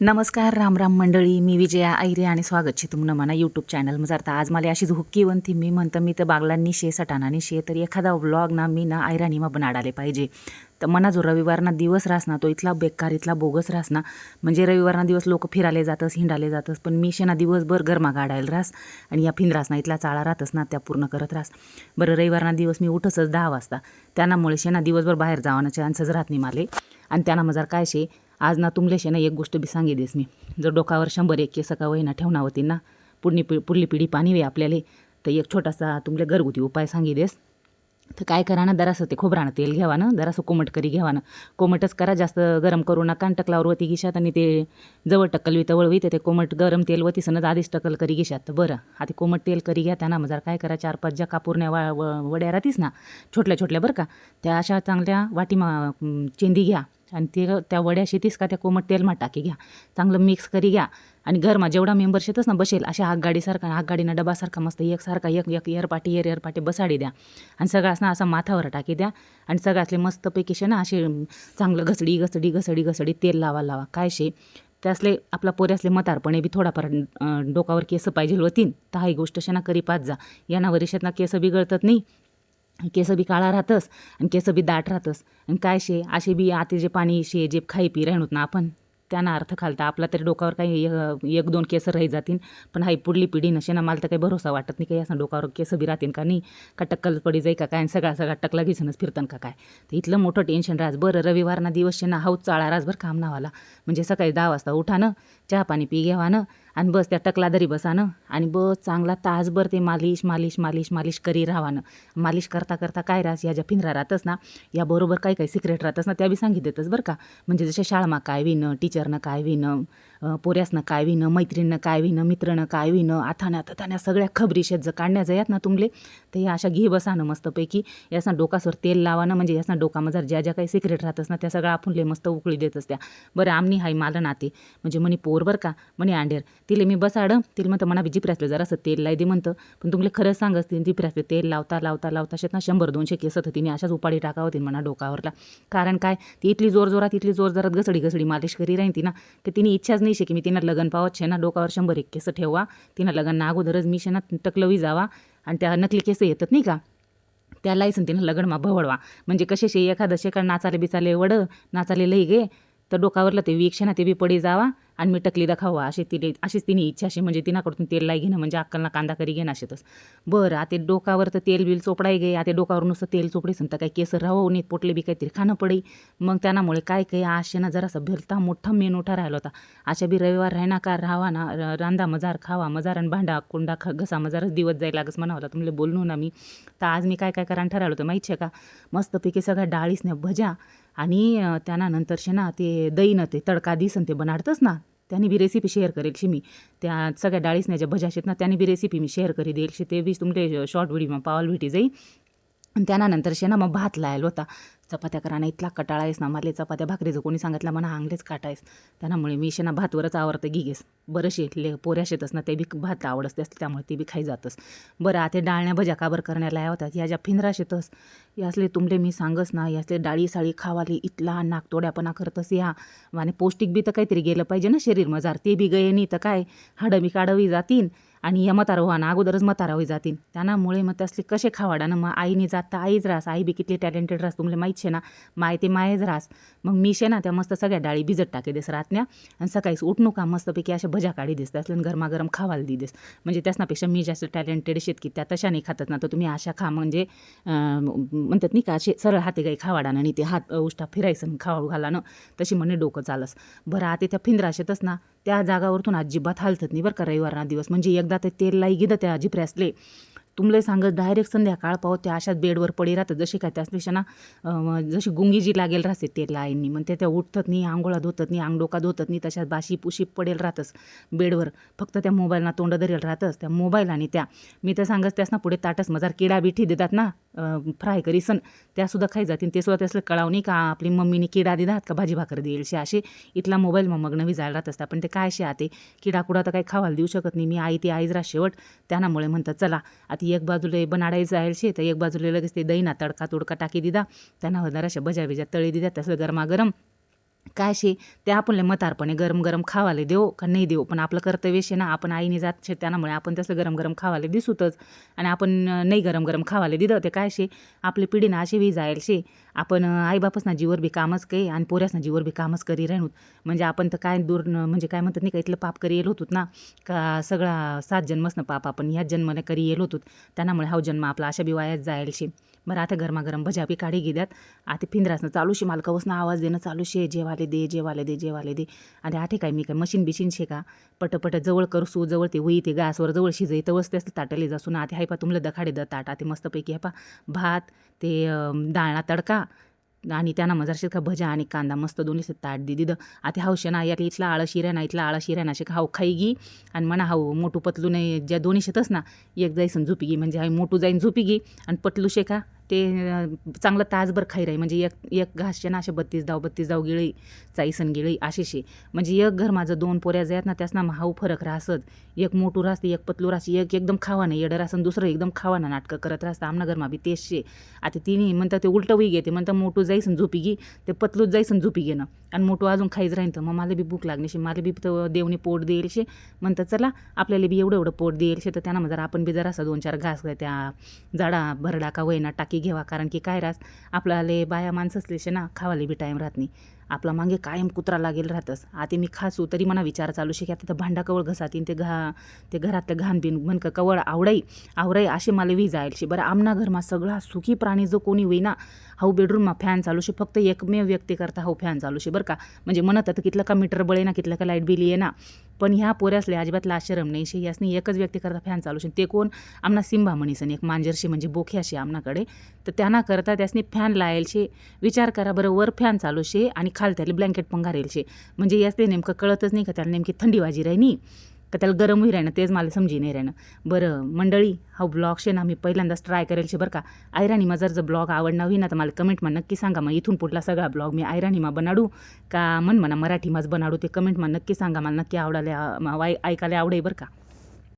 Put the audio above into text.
नमस्कार राम राम मंडळी, मी विजया ऐरे आणि स्वागत छे तुमनं मना यूट्यूब चॅनल मजारता. आज मला अशीच हुक्की वनती मी म्हणतं मी तर बागलांनी शे सटाणानी शे तर एखादा व्लॉग ना मी ना ऐराणीमा बनाडाले पाहिजे. तर मना जो रविवारना दिवस रास ना तो इथला बेकार इथला बोगस रास ना. म्हणजे रविवारना दिवस लोक फिराले जातस हिंडाले जातस, पण मी शेना दिवसभर गरमा गाडायला रास आणि या फिंद्रास ना इथला चाळा राहतस ना त्या पूर्ण करत रास. बरं रविवारना दिवस मी उठसच 10 वाजता, त्यामुळे शेना दिवसभर बाहेर जावाना चान्सच राहत नाही माले. आणि त्यांना मजार काय शे आज ना तुमले शे ना एक गोष्ट बी सांगी देस मी. जर डोकावर 100 केस का वहिना ठेवणा होती ना, पुढली पिढी पाणी वे आपल्याला, तर एक छोटासा तुमले घरगुती उपाय सांगी देस. तर काय करा ना, जरासं ते खोबरानं तेल घ्यावा ना, जरासं कोमट करी घ्यावा ना. कोमटच करा, जास्त गरम करू नका. आणि टकलावर वती घेशात आणि ते जवळ टक्कलवी तवळवी ते कोमट गरम तेल वती सनद आधीच टक्कल करी घेशात. तर बरं आता कोमट तेल करी घ्या. त्यांना मजार काय करा, 4-5 ज्या कापूरण्या वड्या राहतीस ना छोटल्या छोटल्या बरं का, त्या अशा चांगल्या वाटीमा चेंदी घ्या आणि ते त्या वड्या शेतीस का त्या कोमट तेलमा टाकी घ्या. चांगलं मिक्स करी घ्या आणि घरमा जेवढा मेंबर शेतच ना बसेल अशा आगगाडीना डबासारखा मस्त एकसारखा एक एरपाटी बसाडी द्या. आणि सगळाच ना असा माथावर टाकी द्या आणि सगळ्यातले मस्तपैकी शे ना असे चांगलं घसडी तेल लावा काय शे त्यासले आपला पोऱ्यासले म्हातारपणे बी थोडाफार डोकावर केस पाहिजे होतीन. तर हा गोष्ट शे ना करी पाच जा. याना वरिषात ना केस बिघडतात नाही, केस बी काळा राहतस आणि केस बी दाट राहतस. आणि काय शे असे बी आते जे पाणी शे जे खाई पी राहणोत ना आपण, त्यांना अर्थ खालता आपला तरी डोकावर काही 1-2 केस राही जातीन. पण हाई पुढली पिढी नशे ना, मला तर काही भरोसा वाटत नाही काही असं डोकावर केस बी राहतील का नाही, का टक्कल पडी जाई का काय, सगळा टकला घिसनच फिरतन का काय. तर इथलं मोठं टेन्शन राहस. बरं रविवारना दिवस शे ना हाऊच चाळा रास बरं काम नावाला. म्हणजे सकाळी 10 वाजता उठानं, चहा पाणी पी घ्यावानं आणि बस त्या टकलादरी बसानं आणि बस चांगला तासभर ते मालिश करी राहावानं. मालिश करता काय राहस, या ज्या फिंद्रा राहतस ना या बरोबर काही सिक्रेट राहतस ना त्या बी सांगितलंच बरं का. म्हणजे जसे शाळामा काय विनं, टीचरनं काय विनं, पोऱ्यासनं काय विनं, मैत्रिणीनं काय विनं, मित्रनं काय विनं, आथाण्या सगळ्या खबरी शेत जर काढण्या जायात ना तुमले, तर या अशा घे बसानं मस्तपैकी. यासना डोकासवर तेल लावानं, म्हणजे यासना डोकामध्ये ज्या काही सिक्रेट राहतस ना त्या सगळं आपण मस्त उकळी देतस त्या. बरं आमनी हाय मला नाते म्हणजे म्हणे पोर बरं का, म्हणे अंडेर तिले मी बसाडं, तिला म्हणतं म्हणा बी जिपऱ्यासलं जरासं तेल लाई दे म्हणतं. पण तुमले खरंच सांगस ती जिपऱ्यासलं तेल लावता शेत ना 100-200 केस तर तिने अशाच उपाडी टाका होती म्हणा डोकावरला. कारण काय ती इथली जोरात घसडी मालिश करी राहीन ती ना, की तिने इच्छाच नाही शे की मी तिनं लग्न पावत शे ना डोकावर 100 केस ठेवा. तिनं लग्न अगोदरच मी शे ना टकलवी जावा आणि त्या नकली केस येतात नाही का त्या लायसन तिनं लगडमा भवडवा. म्हणजे कसे शे एखादं शेकाळ नाचाले बिचाले नाचाले लई गे, तर डोकावरला ते वीक्षे ना ते बी पडी जावा आणि मी टकली दाखवा अशीच तिने इच्छा अशी. म्हणजे तिनाकडून तेल लाई घेणं म्हणजे अक्कलना कांदा करी घेणं असेतच. बरं आता डोकावर तर तेल बिल चोपडाय गे, आता डोकावर नुसतं तेल चोपडीसन तर काही केस राहो नाही, पोटले बी काहीतरी खाणं पडे. मग त्यामुळे काय आशे ना जरासा भलता मोठा मेन उठा राहिला होता. अशा बी रविवार राहणार का राहावा ना, रांदा मजार खावा मजार आणि भांडा कुंडा घसा मजारच दिवस जायला लागस म्हणावला तुमले बोलणू ना मी. तर आज मी काय करायला ठरवलं होतं माहीत शे का, मस्तपैकी सगळ्या डाळीसने भज्या आणि त्यानंतर शे ना ते दहीनं ते तडका दिसन ते बनाडतस ना, त्याने बी रेसिपी शेअर करेल शे मी. त्या सगळ्या डाळीसने ज्या भज्या आहेत ना त्याने बी रेसिपी मी शेअर करी देईल शे. ते बी तुमले शॉर्ट व्हिडिओ पावाल भेटी जाई. आणि त्यानंतर शे ना मग भात लायला होता. चपात्या कराना इतला कटाळा आहेस ना मला, चपात्या भाकरीचं कोणी सांगितलं म्हणा अंगलेच काटायस. त्यामुळे मी शे ना भातवरच आवडतं घिगेस. बरं शेतले पोऱ्या शेतस ना ते बी भात आवडत असते, त्यामुळे ते बी खाई जातस. बरं आता डाळण्या भज्या काबर करण्याला होतात या ज्या फिंद्रा शेतस यासले तुमले मी सांगस ना, यासले डाळी साळी खावाले इथला नाकतोड्यापणा करतस या. आणि पौष्टिक बी तर काहीतरी गेलं पाहिजे ना शरीर मजार, ते बी गये नाही तर काय हाडं बी काढवी जातीन आणि या म्हातारा व्हा ना अगोदरच म्हातारा होई जातील. त्यामुळे मग त्यासले कसे खावाडा ना, मग आईने जात तर आईच रास, आई बी किती टॅलेंटेड रास तुमले माहीत शे ना, माय ते मायच रास. मग मी शे ना त्या मस्त सगळ्या डाळी भिजत टाके देस रातण्या आणि सकाळीच उठणू का मस्तपैकी अशा भज्या काढी देस त्यासल्या गरमागरम खावायला दी देस. म्हणजे त्यासनापेक्षा मी जास्त टॅलेंटेड शेत की त्या तशा नाही खातात ना, तर तुम्ही अशा खा. म्हणजे म्हणतात नाही का असे सरळ हाते काही खावाडा ना, आणि ते हात उष्टा फिरायचं खावाळू घाला ना, तशी म्हणे डोकं चालस. बरं आता त्या फिंद्रा शेतच ना त्या जागावरतून अजिबात हालतात नाही बरं का रविवारना दिवस. म्हणजे एकदा ते तेल लाई गिदं त्या जिपऱ्यासले तुमले सांगत डायरेक्ट संध्याकाळ पाव त्या अशाच बेडवर पडी राहतात जशी काय त्यासपेक्षा ना जशी गुंगी जी लागेल राहते तेल लाईंनी. मग त्या उठतात नाही, आंघोळा धोतात नाही, अंगडोका धोतात नाही, तशाच बाशी पुशी पडेल राहतस बेडवर. फक्त त्या मोबाईलना तोंड धरेल राहतस त्या मोबाईल. आणि त्या मी तर सांगत त्यास ना पुढे ताटस मजार किडा बिठी देतात ना फ्राय करीसन, त्यासुद्धा खाई जातील. ते सुद्धा त्यासलं कळाव नाही का आपली मम्मीने किडा दिलात का भाजी भाकर देईल शे असे इथला मोबाईल मग नवी जायला राहत असतात. पण ते काय शे आते किडा कुडा तर काही खावायला देऊ शकत नाही मी. आई ती आईच राह शेवट. त्यामुळे म्हणतात चला आता एक बाजूला बनाडायचं जाईल शे, तर एक बाजूला लगेच ते दहीना तडका तुडका टाकी दिदा, त्यांना जराशा भज्या बिज्या तळी दिदा तसं गरमागरम काय शे ते आपणले म्हातारपणे गरम गरम खावाले देऊ का नाही देऊ, पण आपलं कर्तव्य शे ना, आपण आईने जात शे त्यामुळे आपण तसलं गरम गरम खावाले दिसूतच. आणि आपण नाही गरम गरम खावाले दिलं ते काय शे आपली पिढीनं अशी वी जायल शे. आपण आईबापसना जीवर बी कामच काही आणि पोऱ्यासना जीवर बी कामच करी राहूत. म्हणजे आपण तर काय दूर म्हणजे काय म्हणतात नाही का इथलं पाप करी येल होतोत ना, का सगळा 7 जन्मसनं पाप आपण ह्याच जन्माला करी येल होतोत. त्यामुळे हा जन्म आपला अशा बी वायात जायल शे. बरं आता गरमागरम भजा बी काढी घेद्यात. आता पिंजरासनं चालू शे मालकावसनं आवाज देणं चालू शे, जेवाले दे जेवाले दे जेवाले दे. आणि आठे काय मी काय मशीन बिशीन शे का पटपट जवळ करसू जवळ ते वही ते गॅसवर जवळ शिजई तवच त्याच ताटले जासून आते हाय पा तुमलं दखाडे द ताट आते मस्तपैकी हाय पा भात ते डाळना तडका आणि त्यांना मजारशीत का भजा आणि कांदा मस्त दोन्ही ताट दे दिदं. आता हावशे ना यातली इथला आळस शिऱ्या इथला आळस शिऱ्या ना हाव खाई गी आणि म्हणा हाव मोठू पतलू नाही ज्या दोन्ही शेतच ना एक जाईसन झोपी गी, म्हणजे हाय मोठू जाईन झोपी गी आणि पतलू शे का ते चांगलं तासभर खाई राही. म्हणजे एक घासशे ना असे 32 दाव गिळी चाईसन गिळी असे शे. म्हणजे एक घर माझं 2 पोऱ्या जायत ना त्यास ना हाऊ फरक राहसत. एक मोठू राहते एक पतलू राहते, एक एकदम खावा नाही येडं राहसन दुसरं एकदम खावा ना नाटकं करत राहतं. आमना घरमा बी तेच शे. आता तिने म्हणतात ते उलटं वही घेते म्हणतात मोठू जाईसन झोपी गी ते पतलूच जाईसन झोपी घेणं आणि मोठू अजून खाईच राहीन. तर मग मला बी भूक लागणे शे, मला बी तर देवनी पोट देईल शे. म्हणतात चला आपल्याला बी एवढं एवढं पोट देईल शे, तर त्यांना जरा आपण बी जरा 2-4 घास त्या झाडा भरडा का वयना टाकी घेवा. कारण की काय रास आपल्याला बाया माणसं असलेशे ना खावाले बी टाईम राहत नाही. आपला मागे कायम कुत्रा लागेल राहतस. आता मी खासू तरी मला विचार चालू शे की आता भांडा कवळ घसातीन ते घरातलं घाण बिन म्हणक कवळ आवराई असे मला वी जायल शे. बरं आमना घरमा सगळा सुखी प्राणी जो कोणी होईना हाऊ बेडरूममा फॅन चालू शे. फक्त एकमेव व्यक्ती करता हाऊ फॅन चालू शे बरं का. म्हणजे म्हणत आता कितलं का मीटर बळे ना कितलं का लाईट बिल ये ना, पण ह्या पोऱ्यासले अजिबात लाशरम नाही शे. यासनी एकच व्यक्ती करता फॅन चालू शे. ते कोण आमना सिंबा म्हणीसन एक मांजरशे म्हणजे बोख्या शे आमनाकडे. तर त्यांना करता त्यासनी फॅन लायल शे. विचार करा बरं वर फॅन चालू शे आणि खाल त्याला ब्लँकेट पंगारेल शे. म्हणजे यासले नेमकं कळतच नाही का त्याला नेमकी थंडी वाजी राहिनी का त्याला गरम होई राहणं तेच मला समजी नाही राहणं. बरं मंडळी हा ब्लॉग शे ना मी पहिल्यांदाच ट्राय करेल शे बरं का. आयराणीमा जर ब्लॉग आवडणार होई ना तर मला कमेंटमा नक्की सांगा. मग इथून पुढला सगळा ब्लॉग मी आयराणीमा बनाडू का म्हणा मराठीमाच बनाडू ते कमेंटमा नक्की सांगा. मला नक्की आवडायला ऐकायला आवडेल बरं का.